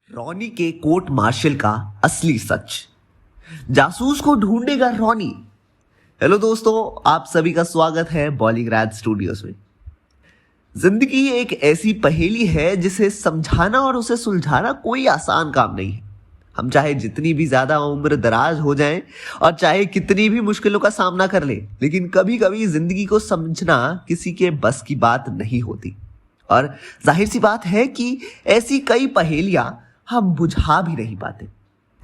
Ronnie के court martial का असली सच। जासूस को ढूंढेगा रॉनी। हेलो दोस्तों, आप सभी का स्वागत है बॉलीग्राड स्टूडियोज में। जिंदगी एक ऐसी पहेली है जिसे समझाना और उसे सुलझाना कोई आसान काम नहीं है। हम चाहे जितनी भी ज्यादा उम्र दराज हो जाएं और चाहे कितनी भी मुश्किलों का सामना कर ले, लेकिन कभी कभी जिंदगी को समझना किसी के बस की बात नहीं होती। और जाहिर सी बात है कि ऐसी कई पहेलियां हम बुझा भी नहीं पाते।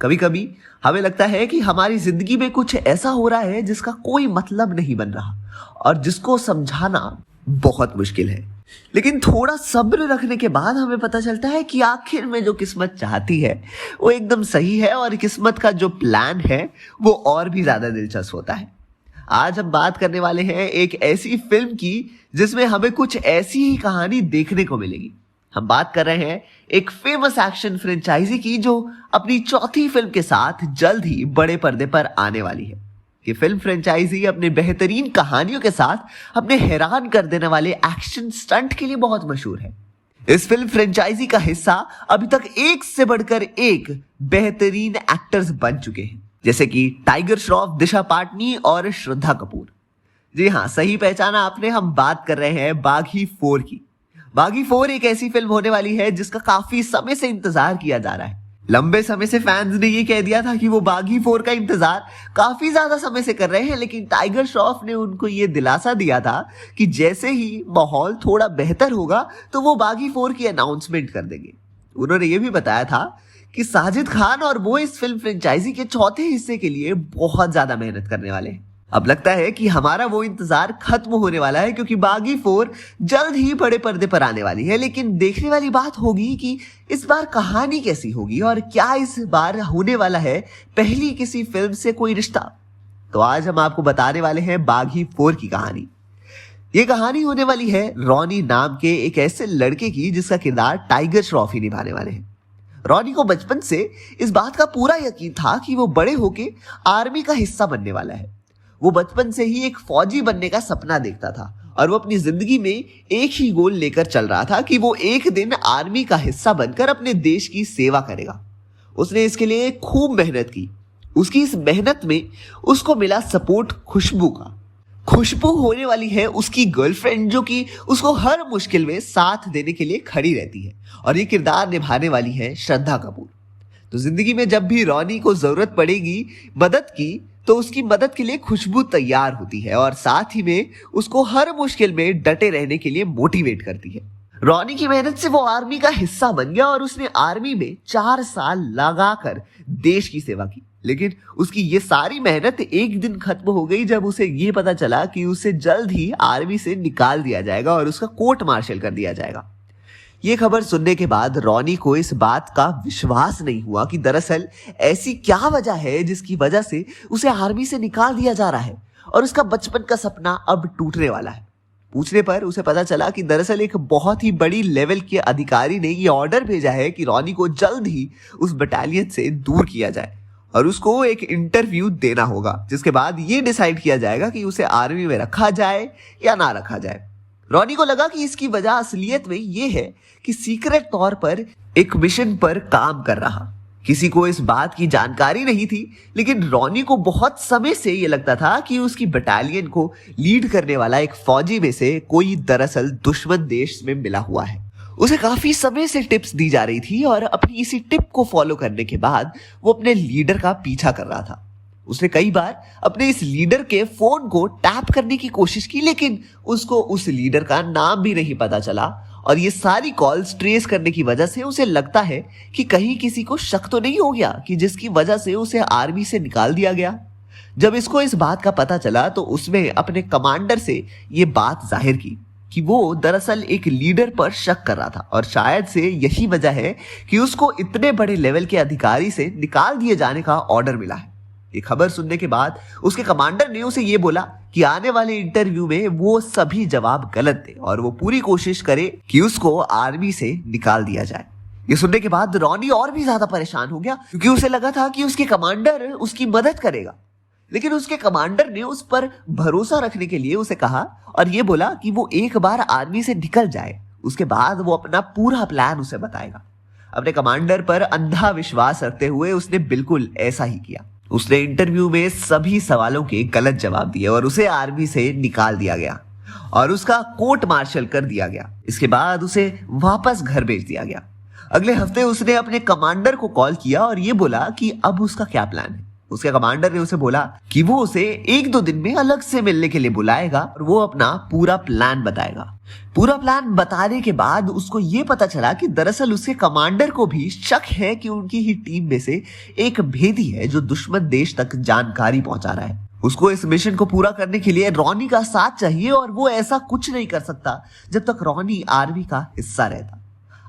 कभी कभी हमें लगता है कि हमारी जिंदगी में कुछ ऐसा हो रहा है जिसका कोई मतलब नहीं बन रहा और जिसको समझाना बहुत मुश्किल है। लेकिन थोड़ा सब्र रखने के बाद हमें पता चलता है कि आखिर में जो किस्मत चाहती है वो एकदम सही है और किस्मत का जो प्लान है वो और भी ज्यादा दिलचस्प होता है। आज हम बात करने वाले हैं एक ऐसी फिल्म की जिसमें हमें कुछ ऐसी ही कहानी देखने को मिलेगी। हम बात कर रहे हैं एक फेमस एक्शन फ्रेंचाइजी की जो अपनी चौथी फिल्म के साथ जल्द ही बड़े पर्दे पर आने वाली है। ये फिल्म फ्रेंचाइजी अपने बेहतरीन कहानियों के साथ अपने हैरान कर देने वाले एक्शन स्टंट के लिए बहुत मशहूर है। इस फिल्म फ्रेंचाइजी का हिस्सा अभी तक एक से बढ़कर एक बेहतरीन एक्टर्स बन चुके हैं, जैसे कि टाइगर श्रॉफ, दिशा पाटनी और श्रद्धा कपूर। जी हाँ, सही पहचाना आपने, हम बात कर रहे हैं बागी 4 की। बागी 4 एक ऐसी फिल्म होने वाली है जिसका काफी समय से इंतजार किया जा रहा है। लंबे समय से फैंस ने ये कह दिया था कि वो बागी 4 का इंतजार काफी ज्यादा समय से कर रहे हैं, लेकिन टाइगर श्रॉफ ने उनको ये दिलासा दिया था कि जैसे ही माहौल थोड़ा बेहतर होगा तो वो बागी 4 की अनाउंसमेंट कर देंगे। उन्होंने ये भी बताया था कि साजिद खान और वो इस फिल्म फ्रेंचाइजी के चौथे हिस्से के लिए बहुत ज्यादा मेहनत करने वाले हैं। अब लगता है कि हमारा वो इंतजार खत्म होने वाला है, क्योंकि बागी 4 जल्द ही बड़े पर्दे पर आने वाली है। लेकिन देखने वाली बात होगी कि इस बार कहानी कैसी होगी और क्या इस बार होने वाला है पहली किसी फिल्म से कोई रिश्ता। तो आज हम आपको बताने वाले हैं बागी 4 की कहानी। ये कहानी होने वाली है रॉनी नाम के एक ऐसे लड़के की जिसका किरदार टाइगर श्रॉफ ही निभाने वाले हैं। रॉनी को बचपन से इस बात का पूरा यकीन था कि वो बड़े होके आर्मी का हिस्सा बनने वाला है। वो बचपन से ही एक फौजी बनने का सपना देखता था और वो अपनी जिंदगी में एक ही गोल लेकर चल रहा था कि वो एक दिन आर्मी का हिस्सा बनकर अपने देश की सेवा करेगा। उसने इसके लिए खूब मेहनत की। उसकी इस मेहनत में उसको मिला सपोर्ट खुशबू का। खुशबू होने वाली है उसकी गर्लफ्रेंड, जो कि उसको हर मुश्किल में साथ देने के लिए खड़ी रहती है, और ये किरदार निभाने वाली है श्रद्धा कपूर। तो जिंदगी में जब भी रॉनी को जरूरत पड़ेगी मदद की, तो उसकी मदद के लिए खुशबू तैयार होती है और साथ ही में उसको हर मुश्किल में डटे रहने के लिए मोटिवेट करती है। रॉनी की मेहनत से वो आर्मी का हिस्सा बन गया और उसने आर्मी में 4 साल लगाकर देश की सेवा की। लेकिन उसकी ये सारी मेहनत एक दिन खत्म हो गई जब उसे ये पता चला कि उसे जल्द ही आर्मी से निकाल दिया जाएगा और उसका कोर्ट मार्शल कर दिया जाएगा। ये खबर सुनने के बाद रॉनी को इस बात का विश्वास नहीं हुआ कि दरअसल ऐसी क्या वजह है जिसकी वजह से उसे आर्मी से निकाल दिया जा रहा है और उसका बचपन का सपना अब टूटने वाला है। पूछने पर उसे पता चला कि दरअसल एक बहुत ही बड़ी लेवल के अधिकारी ने ये ऑर्डर भेजा है कि रॉनी को जल्द ही उस बटालियन से दूर किया जाए और उसको एक इंटरव्यू देना होगा, जिसके बाद ये डिसाइड किया जाएगा कि उसे आर्मी में रखा जाए या ना रखा जाए। रॉनी को लगा कि इसकी वजह असलियत में यह है कि सीक्रेट तौर पर एक मिशन पर काम कर रहा। किसी को इस बात की जानकारी नहीं थी, लेकिन रॉनी को बहुत समय से यह लगता था कि उसकी बटालियन को लीड करने वाला एक फौजी में से कोई दरअसल दुश्मन देश में मिला हुआ है। उसे काफी समय से टिप्स दी जा रही थी और अपनी इसी टिप को फॉलो करने के बाद वो अपने लीडर का पीछा कर रहा था। उसने कई बार अपने इस लीडर के फोन को टैप करने की कोशिश की, लेकिन उसको उस लीडर का नाम भी नहीं पता चला और ये सारी कॉल्स ट्रेस करने की वजह से उसे लगता है कि कहीं किसी को शक तो नहीं हो गया कि जिसकी वजह से उसे आर्मी से निकाल दिया गया। जब इसको इस बात का पता चला तो उसने अपने कमांडर से ये बात जाहिर की कि वो दरअसल एक लीडर पर शक कर रहा था और शायद से यही वजह है कि उसको इतने बड़े लेवल के अधिकारी से निकाल दिए जाने का ऑर्डर मिला है। ये खबर सुनने के बाद उसके कमांडर ने उसे ये बोला कि आने वाले इंटरव्यू में वो सभी जवाब गलत दे और वो पूरी कोशिश करे कि उसको आर्मी से निकाल दिया जाए। ये सुनने के बाद रॉनी और भी ज्यादा परेशान हो गया, क्योंकि उसे लगा था कि उसके कमांडर उसकी मदद करेगा। लेकिन उसके कमांडर ने उस पर भरोसा रखने के लिए उसे कहा और ये बोला कि वो एक बार आर्मी से निकल जाए, उसके बाद वो अपना पूरा प्लान उसे बताएगा। अपने कमांडर पर अंधा विश्वास रखते हुए उसने बिल्कुल ऐसा ही किया। उसने इंटरव्यू में सभी सवालों के गलत जवाब दिए और उसे आर्मी से निकाल दिया गया और उसका कोर्ट मार्शल कर दिया गया। इसके बाद उसे वापस घर भेज दिया गया। अगले हफ्ते उसने अपने कमांडर को कॉल किया और ये बोला कि अब उसका क्या प्लान है। उसके कमांडर ने उसे बोला कि वो उसे 1-2 दिन में अलग से मिलने के लिए बुलाएगा और वो अपना पूरा प्लान बताएगा। पूरा प्लान बताने के बाद उसको ये पता चला कि दरअसल उसके कमांडर को भी शक है कि उनकी ही टीम में से एक भेदी है जो दुश्मन देश तक जानकारी पहुंचा रहा है। उसको इस मिशन को पूरा करने के लिए रॉनी का साथ चाहिए और वो ऐसा कुछ नहीं कर सकता जब तक रॉनी आर्मी का हिस्सा रहता।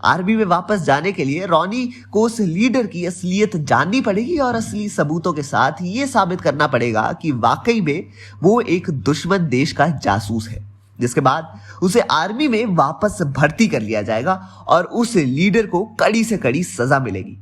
आर्मी में वापस जाने के लिए रॉनी को उस लीडर की असलियत जाननी पड़ेगी और असली सबूतों के साथ ये साबित करना पड़ेगा कि वाकई में वो एक दुश्मन देश का जासूस है। जिसके बाद उसे आर्मी में वापस भर्ती कर लिया जाएगा और उस लीडर को कड़ी से कड़ी सजा मिलेगी।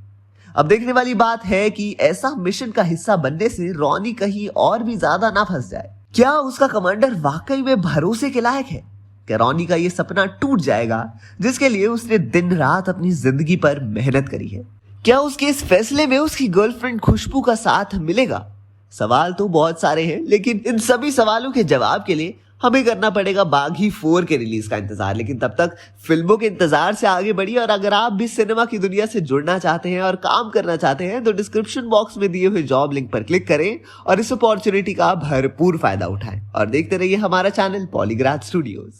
अब देखने वाली बात है कि ऐसा मिशन का हिस्सा बनने से रॉनी कहीं और भी ज्यादा ना फंस जाए। क्या उसका कमांडर वाकई में भरोसे के लायक है? क्या रॉनी का ये सपना टूट जाएगा जिसके लिए उसने दिन रात अपनी जिंदगी पर मेहनत करी है? क्या उसके इस फैसले में उसकी गर्लफ्रेंड खुशबू का साथ मिलेगा? सवाल तो बहुत सारे हैं, लेकिन इन सभी सवालों के जवाब के लिए हमें करना पड़ेगा बागी 4 के रिलीज का इंतजार। लेकिन तब तक फिल्मों के इंतजार से आगे बढ़िए और अगर आप भी सिनेमा की दुनिया से जुड़ना चाहते हैं और काम करना चाहते हैं तो डिस्क्रिप्शन बॉक्स में दिए हुए जॉब लिंक पर क्लिक करें और इस अपॉर्चुनिटी का भरपूर फायदा उठाएं और देखते रहिए हमारा चैनल पॉलीग्राफ स्टूडियोज।